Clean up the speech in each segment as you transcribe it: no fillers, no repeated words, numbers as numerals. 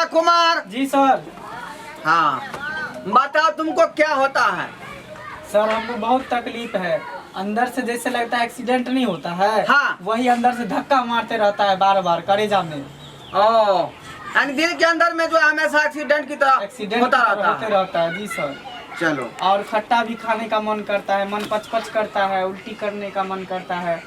मीना कुमार। जी sir. हाँ बताओ तुमको क्या होता है? सर हमको बहुत तकलीफ है, अंदर से जैसे लगता है एक्सीडेंट नहीं होता है। हाँ। वही अंदर से धक्का मारते रहता है बार बार कलेजा में। ओ यानी दिल के अंदर में जो है हमेशा एक्सीडेंट की तरह एक्सीडेंट होता होते है। रहता है। जी सर। चलो और खट्टा भी खाने का मन करता है, मन पचपच करता है, उल्टी करने का मन करता है।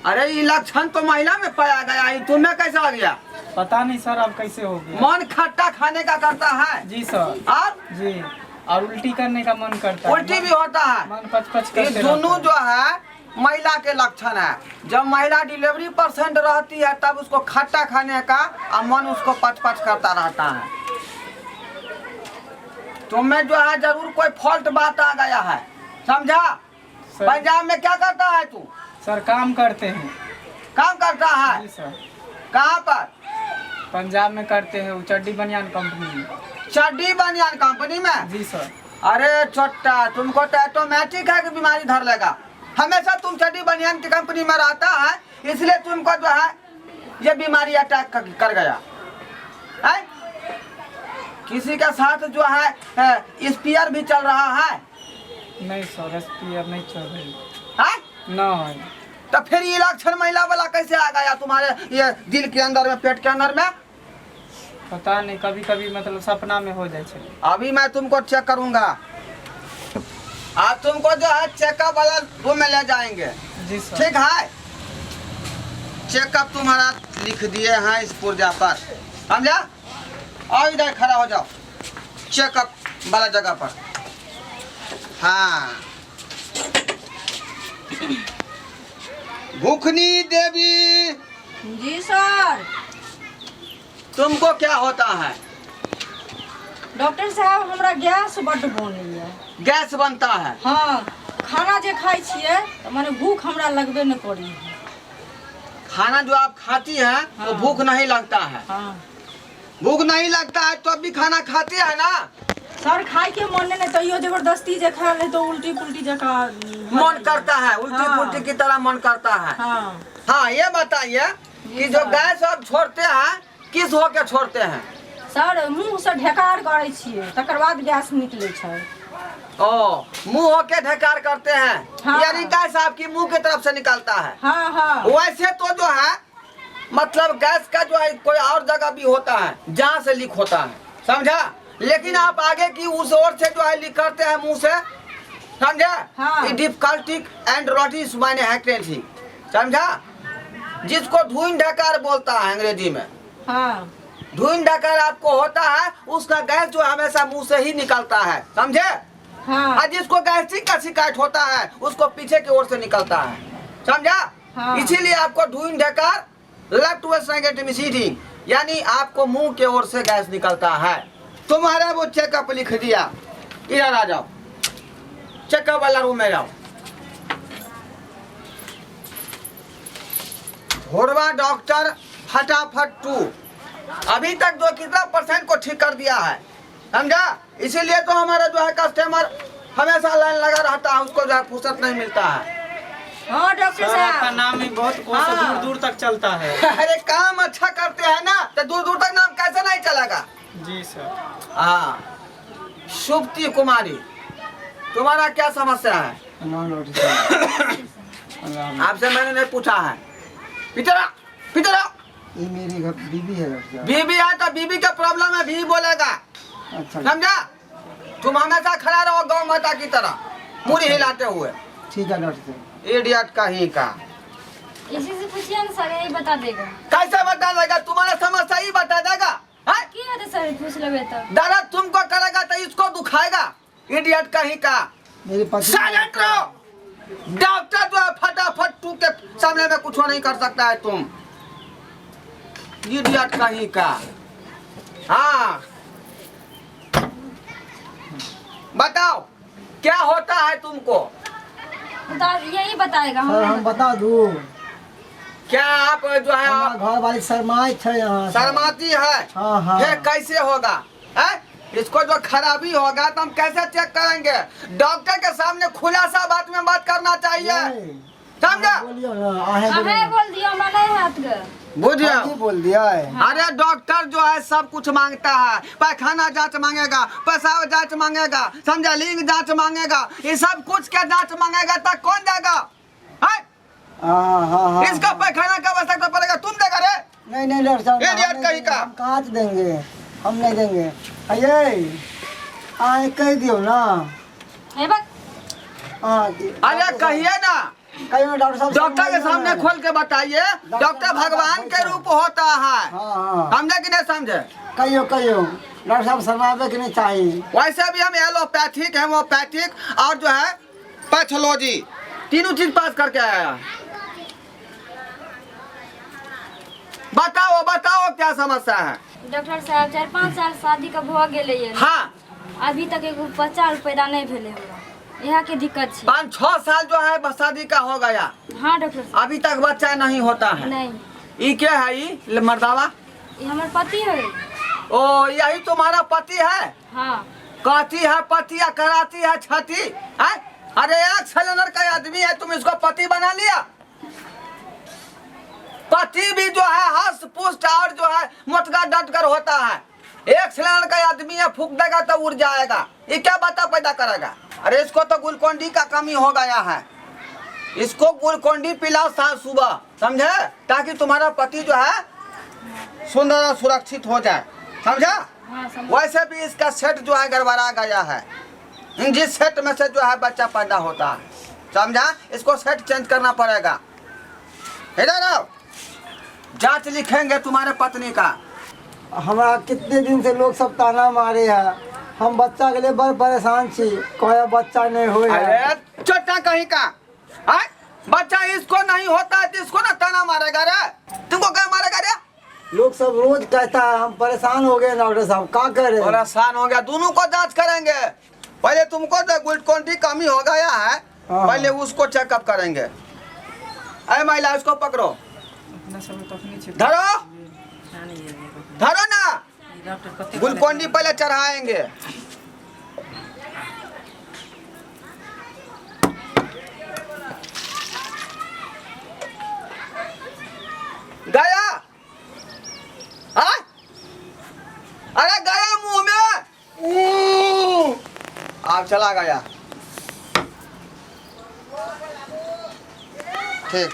अरे ये लक्षण तो महिला में पाया गया है, तुम्हें कैसा आ गया? पता नहीं सर अब कैसे हो गया। मन खट्टा खाने का करता है। जी सर। और जी और उल्टी करने का मन करता है। उल्टी भी होता है। मन पचपच ये करते दोनों रहता जो है महिला के लक्षण है। जब महिला डिलीवरी परसेंट रहती है तब उसको खट्टा खाने का और मन उसको पचपच करता रहता है। तुम्हें जो है जरूर कोई फॉल्ट बात आ गया है, समझा? सर। पंजाब में क्या करता है तू? सर काम करते हैं। काम करता है? जी सर। कहाँ पर? पंजाब में करते हैं, चड्डी बनियान कंपनी में। चड्डी बनियान कंपनी में? जी सर। अरे छोटा तुमको तो ऑटोमेटिक है कि बीमारी धर लेगा। हमेशा तुम चड्डी बनियान की कंपनी में रहता है, इसलिए तुमको जो है ये बीमारी अटैक कर गया है। किसी के साथ जो है स्पीयर भी चल रहा है? नहीं सर स्पीयर नहीं चल रही है? नहीं। तो फिर ये लक्षण महिला वाला कैसे आ गया तुम्हारे ये दिल के अंदर में, पेट के अंदर में? पता नहीं, कभी कभी मतलब सपना में हो जाए। अभी मैं तुमको चेक करूंगा। आज तुमको जो है चेकअप वाला रूम में ले जाएंगे। जी सर। ठीक है, चेकअप तुम्हारा लिख दिए हैं इस पुर्जा पर, समझा? आओ इधर खड़ा हो जाओ चेकअप वाला जगह पर। हाँ भूखनी देवी। जी सर। तुमको क्या होता है? डॉक्टर साहब हमरा गैस बड्ड बनैया। गैस बनता है? हाँ खाना जे खाई छिए तो माने भूख हमरा लगबे न करी है। खाना जो आप खाती हैं हाँ। तो भूख नहीं लगता है? हाँ भूख नहीं लगता है तो अब भी खाना खाती है ना? सर खाई के मन नहीं तैयो जबरदस्ती जे खा ले तो उल्टी पुल्टी जका मन करता है, उल्टी हाँ। पुल्टी की तरह मन करता है। हाँ। हाँ ये बताइए कि जो गैस आप छोड़ते हैं किस हो के छोड़ते हैं? सर मुँह से ढेकार करे छिए तकर बाद गैस निकले छै। ओ मुंह होके ढकार करते हैं। हाँ। यानी गैस आपकी मुंह की तरफ से निकलता है। हाँ हाँ। वैसे तो जो है मतलब गैस का जो है कोई और जगह भी होता है जहाँ से लीक होता है, समझा? लेकिन आप आगे की उस ओर से जो है लीक करते हैं मुंह से, समझा? हाँ। डिफिकल्टी एंड रोटिस माने हैक्रेंसी, समझा? जिसको धुन ढकार बोलता है अंग्रेजी में। हाँ धुन ढकार आपको होता है, उसका गैस जो हमेशा मुंह से ही निकलता है, समझे? हाँ। और जिसको गैस्ट्रिक का शिकायत होता है उसको पीछे की ओर से निकलता है, समझा? हाँ। इसीलिए आपको धुन ढकार लेफ्ट वेस्ट नेगेटिव सीटिंग यानी आपको मुंह के ओर से गैस निकलता है। तुम्हारा वो चेकअप लिख दिया, इधर आ जाओ चेकअप वाला रूम में जाओ। घोड़वा डॉक्टर फटाफट 2 अभी तक जो कितना % को ठीक कर दिया है, समझा? इसीलिए तो हमारा जो है कस्टमर हमेशा लाइन लगा रहता है, उसको जो है फुर्सत नहीं मिलता है। हाँ डॉक्टर सर आपका साहब। नाम ही बहुत हाँ। दूर दूर तक चलता है। अरे काम अच्छा करते हैं ना तो दूर दूर तक नाम कैसे नहीं चलेगा? जी सर। हाँ शुभती कुमारी, तुम्हारा क्या समस्या है? आपसे मैंने नहीं पूछा है। पितरा पितरा ये मेरी बीबी है डॉक्टर साहब। बीबी है तो बीबी का प्रॉब्लम है, बीबी बोलेगा, अच्छा समझा? तुम हमेशा खड़ा रहो गौ माता की तरह पूरी हिलाते हुए। ठीक है डॉक्टर साहब। इडियट कहीं का। इसी से पूछिए ना सर, यही बता देगा। कैसे बता देगा? तुम्हारा समस्या ही बता देगा। है? की है सर पूछ लेबे तो। दर्द तुमको करेगा तो इसको दुखाएगा। इडियट कहीं का। मेरे पति साइलेंट रहो। डॉक्टर जो है फटाफट 2 के सामने में कुछ नहीं कर सकता है तुम। इडियट कहीं का। हाँ बताओ क्या होता है तुमको? यही बताएगा। सर हम बता दूं क्या आप जो है हमारा घर वाली शर्माई है यहाँ से। शर्माती है? हाँ हाँ। फिर कैसे होगा? है? इसको जो खराबी होगा तो हम कैसे चेक करेंगे? डॉक्टर के सामने खुलासा बात में बात करना चाहिए, समझा? बोलियो ना आहे अहे बोलियो। बोल दियो हमरा नहीं हाथ के। बुझिए हाँ जी, बोल दिया है। अरे डॉक्टर जो है सब कुछ मांगता है, पैखाना जांच मांगेगा, पेशाब जांच मांगेगा, समझा, लिंग जांच मांगेगा, ये सब कुछ क्या जांच मांगेगा तक कौन देगा? हाँ हाँ हाँ। इसका पैखाना का आवश्यकता पड़ेगा, तुम देगा रे? नहीं नहीं डॉक्टर साहब, इडियट हम नहीं कहीं का। हम कहाँ से देंगे, हम नहीं देंगे। अये आए कह दियो ना। ए बक हाँ अरे कहिए ना, कहिए ना डॉक्टर साहब। डॉक्टर के सामने खोल के बताइए, डॉक्टर भगवान के रूप होता है, हाँ हाँ समझे कि नहीं समझे? कहियो कहियो डॉक्टर साहब शर्मावे कि नहीं चाहिए। वैसे भी हम एलोपैथिक, हेमोपैथिक और जो है पैथोलॉजी तीनों चीज पास करके आया है। बताओ बताओ क्या समस्या है? डॉक्टर साहब 4-5 साल शादी का भऽ गेलै ये, हाँ, अभी तक एगो बच्चा पैदा नहीं भेले हमरा, यहाँ के दिक्कत छै। 5-6 साल जो है शादी का हो गया, हाँ डॉक्टर साहब। अभी तक बच्चा नहीं होता है। नहीं, ये क्या है? ये मर्दावा? ये हमारे पति है। ओ यही तुम्हारा पति है? हाँ कहती है पति या कराती है छाती है? अरे 1 सिलेंडर का आदमी है, तुम इसको पति बना लिया? पति भी जो है हस्त पुष्ट और जो है मोटका डटकर होता है। 1 सिलेंडर का आदमी है, फूक देगा तो उड़ जाएगा, ये क्या बता पैदा करेगा? अरे इसको तो ग्लूकोन-डी का कमी हो गया है, इसको ग्लूकोन-डी पिलाओ साथ सुबह, समझे, ताकि तुम्हारा पति जो है सुंदर और सुरक्षित हो जाए, समझा? हाँ समझ। वैसे भी इसका सेट जो है गड़बड़ा गया है, जिस सेट में से जो है बच्चा पैदा होता है, समझा? इसको सेट चेंज करना पड़ेगा। इधर आओ, जांच लिखेंगे तुम्हारे पत्नी का। हमारा कितने दिन से लोग सब ताना मारे हैं, हम बच्चा के लिए बड़ परेशान छी, कोई बच्चा नहीं हुए है। अरे छोटा कहीं का है? बच्चा इसको नहीं होता है तो इसको ना ताना मारेगा रे? तुमको क्या मारेगा रे? लोग सब रोज कहता है, हम परेशान हो गए डॉक्टर साहब, क्या करें। परेशान हो गया, दोनों को जांच करेंगे। पहले तुमको तो ग्लूकोन-डी कमी हो गया है, हाँ। पहले उसको चेकअप करेंगे। अरे महिला इसको पकड़ो, अपना सब तो अपनी छिप धरो धरो ना, डॉक्टर कते ग्लूकोन-डी पहले चढ़ाएंगे। गया? हाँ? अरे गया मुंह में, आप चला गया। ठीक,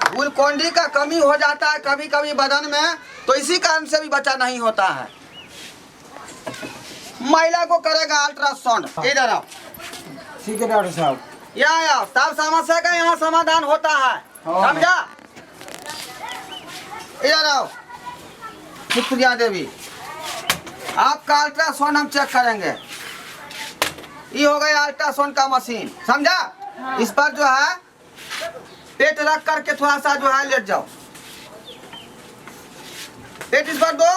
ग्लूकोन-डी का कमी हो जाता है कभी कभी बदन में, तो इसी कारण से भी बच्चा नहीं होता है। महिला को करेगा अल्ट्रासाउंड। इधर आओ, ठीक है डॉक्टर साहब। यहाँ आओ, तब समस्या का यहाँ समाधान होता है, हाँ। समझा? इधर आओ सुप्रिया देवी, आपका अल्ट्रासाउंड हम चेक करेंगे। ये हो गया अल्ट्रासाउंड का मशीन, समझा? हाँ। इस पर जो है पेट रख करके थोड़ा सा जो है लेट जाओ, पेट इस पर दो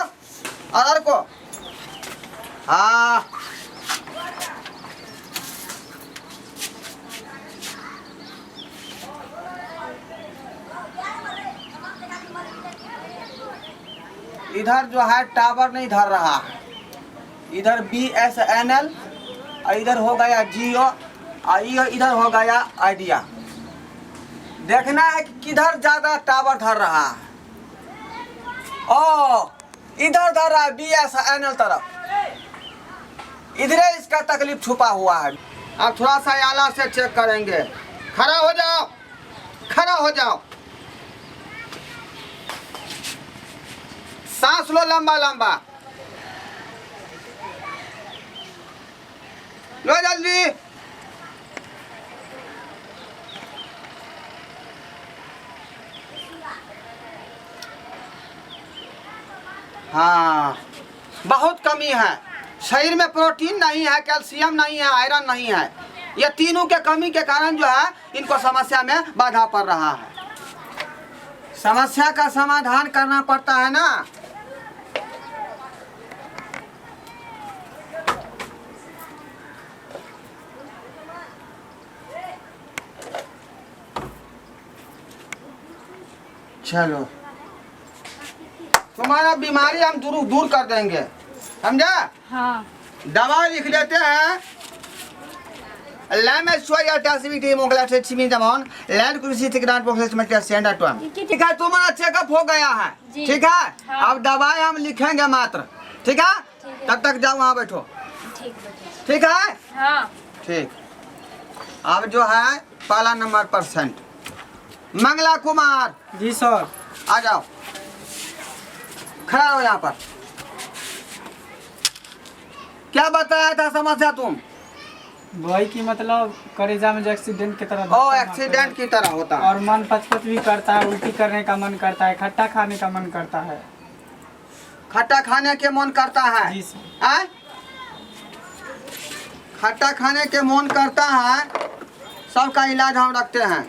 और को, हाँ इधर जो है टावर नहीं धर रहा है, इधर BSNL और इधर हो गया जियो और इधर हो गया आइडिया। देखना है कि किधर ज्यादा टावर धर रहा है। ओ इधर धर रहा है BSNL तरफ, इधर इसका तकलीफ छुपा हुआ है। अब थोड़ा सा आला से चेक करेंगे। खड़ा हो जाओ, खड़ा हो जाओ, सांस लो लंबा लंबा, लो जल्दी। हाँ बहुत कमी है, शरीर में प्रोटीन नहीं है, कैल्शियम नहीं है, आयरन नहीं है। ये तीनों के कमी के कारण जो है इनको समस्या में बाधा पड़ रहा है। समस्या का समाधान करना पड़ता है ना। चलो तुम्हारा बीमारी हम दूर कर देंगे, समझा? हाँ दवा लिख लेते हैं, Lämna så jag tar sig till Mongla से चिमी जमान लैंड कृषि ठेकेदार प्रोफेसर में क्या सेंड आटवा ठीक है तुम्हारा चेकअप हो गया है जी। ठीक है हाँ। अब दवाई हम लिखेंगे मात्र ठीक है तब तक जाओ वहाँ बैठो ठीक बेटे। ठीक है हाँ ठीक अब जो है पहला number percent Mangla Kumar ji sir. आ जाओ खड़ा हो यहाँ पर क्या बताया था समस्या तुम वही की मतलब करेजा में जो एक्सीडेंट की तरह ओ धक्का मारता एक्सीडेंट है। की तरह होता है और मन पचपच भी करता है, उल्टी करने का मन करता है, खट्टा खाने का मन करता है। खट्टा खाने के मन करता है जी सर। आय? खट्टा खाने के मन करता है सबका इलाज हम रखते हैं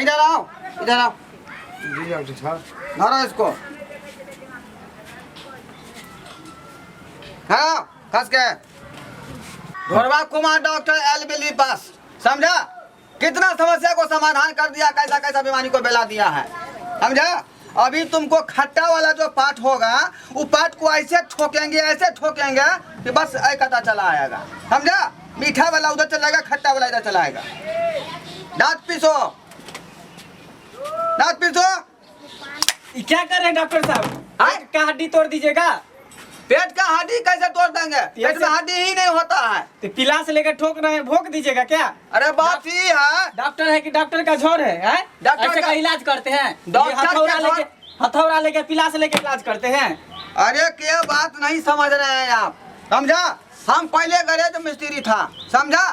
इधर आओ इधर आओ जी डॉक्टर साहब। धरो इसको हाँ खस के घोरवा कुमार डॉक्टर एल बिली पास समझा कितना समस्या को समाधान कर दिया कैसा कैसा बीमारी को बेला दिया है समझा अभी तुमको खट्टा वाला जो पार्ट होगा वो पार्ट को ऐसे ठोकेंगे कि बस एक पता चला आएगा समझा मीठा वाला उधर चलाएगा खट्टा वाला इधर चलाएगा दांत पीसो ये क्या कर रहे हैं डॉक्टर साहब? हाँ? पेट का हड्डी तोड़ दीजिएगा। पेट का हड्डी कैसे तोड़ देंगे पेट में हड्डी ही नहीं होता है तो पिला से लेकर ठोक रहे हैं, भोंक दीजिएगा क्या? अरे बात ही है डॉक्टर है कि डॉक्टर का झोर है, हैं? डॉक्टर ऐसे का- का इलाज करते हैं। डॉक्टर ये हथौड़ा का झोर- लेके हथौड़ा लेके पिला से लेके इलाज करते हैं। अरे क्या बात नहीं समझ रहे हैं आप समझा हम पहले गैरेज मिस्त्री था समझा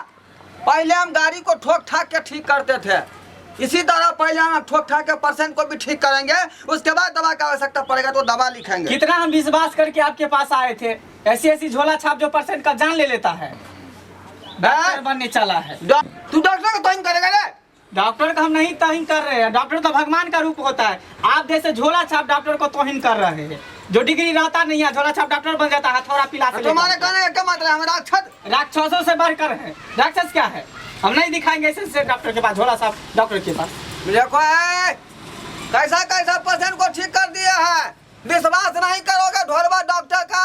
पहले हम गाड़ी को ठोक ठाक के ठीक करते थे इसी तरह पहले हम ठोक ठाक के पर्सन को भी ठीक करेंगे उसके बाद दवा की आवश्यकता पड़ेगा तो दवा लिखेंगे कितना हम विश्वास करके आपके पास आए थे, ऐसी ऐसी झोला छाप जो परसेंट का जान ले लेता है। डॉक्टर बनने चला है। तू डॉक्टर को तोहिम करेगा रे डॉक्टर का हम नहीं तोहिन कर रहे हैं, डॉक्टर तो भगवान का रूप होता है। आप जैसे झोला छाप डॉक्टर को तोहिन कर रहे हैं। जो डिग्री रहता नहीं है झोला छाप डॉक्टर बन जाता है, हथौड़ा पिला से तुम्हारे लेकर। कहने का क्या मतलब है हम राक्षस राक्षसों से बढ़कर है। राक्षस क्या है? हम नहीं दिखाएंगे ऐसे डॉक्टर के पास, झोला छाप डॉक्टर के पास। देखो कैसा कैसा पर्सन को ठीक कर दिया है विश्वास नहीं करोगे ढोलवा डॉक्टर का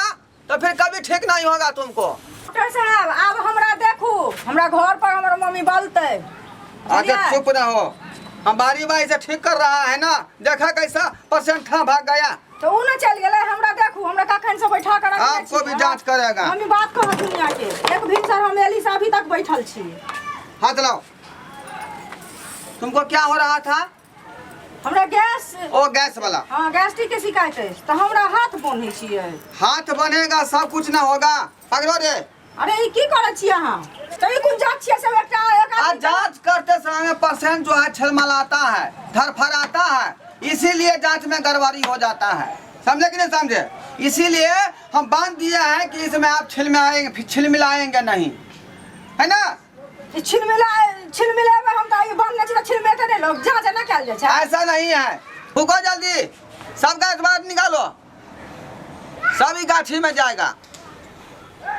तो फिर कभी ठीक नहीं होगा तुमको डॉक्टर साहब अब हमरा देखू हमरा घर पर हमर मम्मी बोलते आगे चुप रहो हम बारी बारी से ठीक कर रहा है ना देखा कैसा परसेंट था भाग गया तो उ न चल गेले हमरा देखू हमरा कखन से बैठा कर रखने आपको छी। भी जांच करेगा। मम्मी बात कह दुनिया के एक भिनसर हम एली से अभी तक बैठल छी। हाथ लाओ तुमको क्या हो रहा था हमरा गैस ओ गैस वाला हाँ गैस्ट्रिक के शिकायत है तो हमरा हाथ बन्हे छियै। हाथ बनेगा सब कुछ ना होगा पकड़ो रे अरे ई की करे छी अहाँ तो ई कुन जांच छियै सब एकटा एक आज आदमी जांच करते समय परसेंट जो है छलमलाता है धरफराता है इसीलिए जांच में गड़बड़ी हो जाता है समझे कि नहीं समझे इसीलिए हम बांध दिए हैं कि इसमें आप छिलमिलाएंगे नहीं है ना छिलमिला में हम तो ई बन छी तो छिलमेते नहीं लोग जांच ना कैल जाय छै। ऐसा नहीं है फूको जल्दी सबका बात निकालो सभी गाठी में जाएगा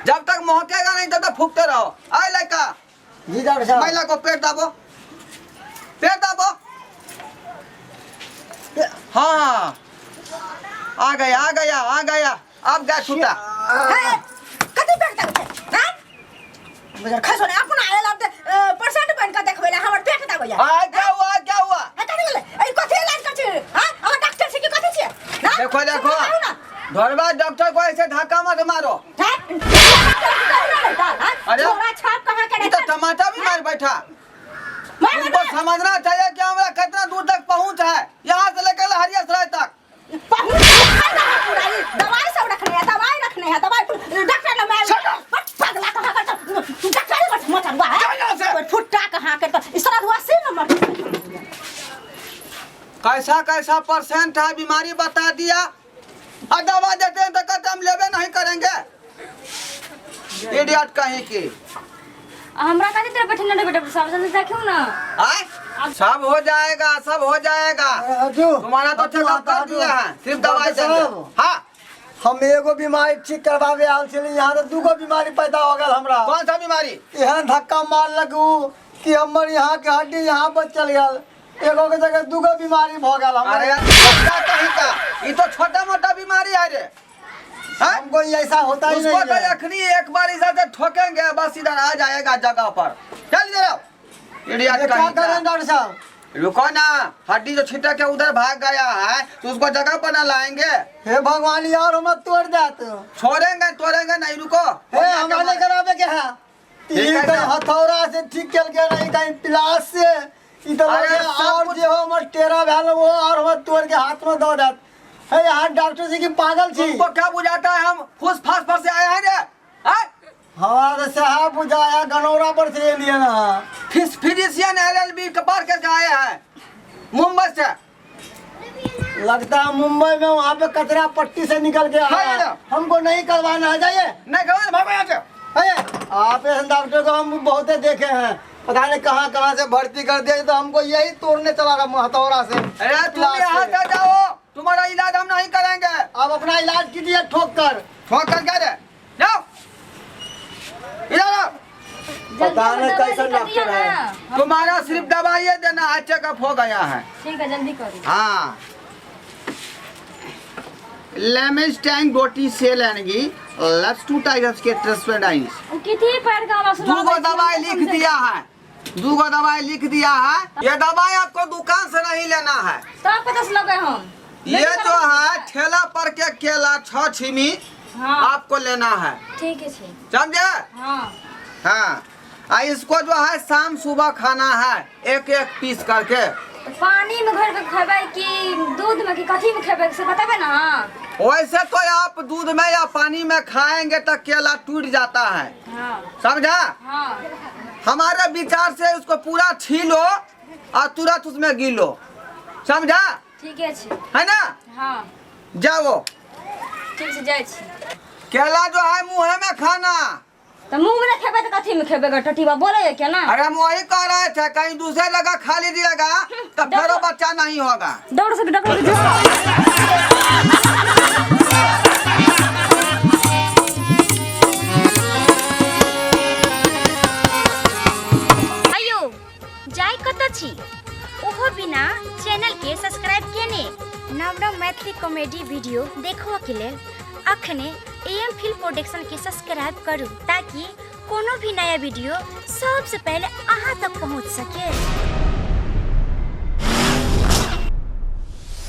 जब तक महकेगा नहीं तब तक फूकते रहो आए लड़का जी डॉक्टर साहब। महिला को पेट दाबो हाँ आ गया अब गैस छूटा है कथि पेट दर्द है हैं बजार खसो ने अपन आयल अब परसेंट बन का देखबे हमर पेट दर्द होया क्या हुआ है कथि गेले ए कथि इलाज कर छी हां हम डॉक्टर से की कथि छी ना देखो धरवा डॉक्टर को ऐसे धक्का मत मारो अरे छोरा छाप कहां के ये तो टमाटर भी मार बैठा तुमको समझना चाहिए कि हमारा कितना दूर तक पहुंच है यहाँ से लेकर लहरिया सराय तक दवाई सब रखने है दवाई डॉक्टर ने मैं पगला कहां कर तू डॉक्टर मत हुआ है फुट्टा कहां कर इस तरह हुआ से नंबर कैसा परसेंट है बीमारी बता दिया और दवा देते हैं तो कहते हम लेवे नहीं करेंगे इडियट कहीं की हमरा कहते तेरे बैठे ना बेटा साहब से देखियो ना आए सब हो जाएगा अजू तुम्हारा तो चेकअप कर दिया है सिर्फ दवाई देंगे हाँ हम एगो बीमारी ठीक करवावे आल छली यहाँ तो दूगो बीमारी पैदा हो गल हमरा। कौन सा बीमारी एहन धक्का मार लगू कि हमर यहाँ के हड्डी यहाँ पर चल गल एगो के जगह दूगो बीमारी भ गल हमरा। अरे छोटा कहीं का ये तो छोटा मोटा बीमारी है रे हैं? हमको ये ऐसा होता ही उसको नहीं तो है। अखनी एक बार इधर से ठोकेंगे बस इधर आ जाएगा जगह पर। चल इधर इडियट ये क्या कहीं करें का। डॉक्टर साहब? रुको ना, हड्डी जो छिटक के उधर भाग गया है तो उसको जगह पर ना लाएंगे। हे भगवान यार हम तोड़ देत। छोड़ेंगे नहीं, रुको। हे हमारे करावे के है। ठीक ये है कहीं ना। हथौड़ा से ठीक कर के नहीं कहीं प्लास से इधर अरे लगे सब और कुछ- जो हमर टेरा भेल वो और हम तोड़ के हाथ में दो देत। हे यार डॉक्टर जी की पागल छी। तुमको क्या बुझाता है हम फूस फास पर से आए हैं रे? हैं? हमारा साहब बुझाया गनौरा पर से लिए ना। फिजिशियन LLB कपार करके आए हैं मुंबई से। लगता है मुंबई में वहाँ पे कचरा पट्टी से निकल के हाँ, आया। ना। हमको नहीं करवाना है, जाइए। नहीं गवा भागो यहाँ से। आप ऐसे डॉक्टर को हम बहुत देखे हैं, पता नहीं कहाँ से भर्ती कर दिया। तो हमको यही तोड़ने चला रहा हथौड़ा से। अरे तुम यहाँ से जाओ, तुम्हारा इलाज हम नहीं करेंगे। आप अपना इलाज कीजिए ठोक कर। ठोक कर क्या रे? जाओ इधर आओ। पता जल्दी नहीं दवाई कैसा लिख दिया डॉक्टर है। ना। तुम्हारा सिर्फ दवाई देना है, चेकअप हो गया है। ठीक है जल्दी करो। हाँ लेमेस्टैंग रोटी सेल एनगी लेफ्ट टू टाइगर्स के ट्रांसपेरेंट वो कितनी पैर का आवाज सुना। दूगो दवाई लिख दिया है, दूगो दवाई लिख दिया है। ये दवाई आपको दुकान से नहीं लेना है। तो आपको 10 लगे हम। ये जो है ठेला पर के केला 6 छिमी हाँ आपको लेना है, ठीक है समझे? हाँ हाँ इसको जो है शाम सुबह खाना है, एक पीस करके। तो पानी में घोर के खेबै कि दूध में कि कथी में खेबै से बताबे ना। वैसे तो आप दूध में या पानी में खाएंगे तो केला टूट जाता है, हाँ समझा? हाँ हमारे विचार से उसको पूरा छीलो और तुरंत उसमें गिलो, समझा? ठीक है है ना? हाँ जाओ। ठीक से जाइ छी। केला जो है मुँह में खाना। तो मुंह में खेबै तो कथी में खेबै टटीबा बोले है क्या ना। अरे हम वही कह रहे थे, कहीं दूसरे जगह खा लीजिएगा तो फिर बच्चा नहीं होगा। डॉक्टर से डॉक्टर के जो आयो जाय कत छी ओहो बिना चैनल के सब्सक्राइब केने नव नव मैथिली कॉमेडी वीडियो देखो के लेल अखने AM फिल्म प्रोडक्शन के सब्सक्राइब करू ताकि कोनो भी नया वीडियो सबसे पहले अहाँ तक पहुँच सके।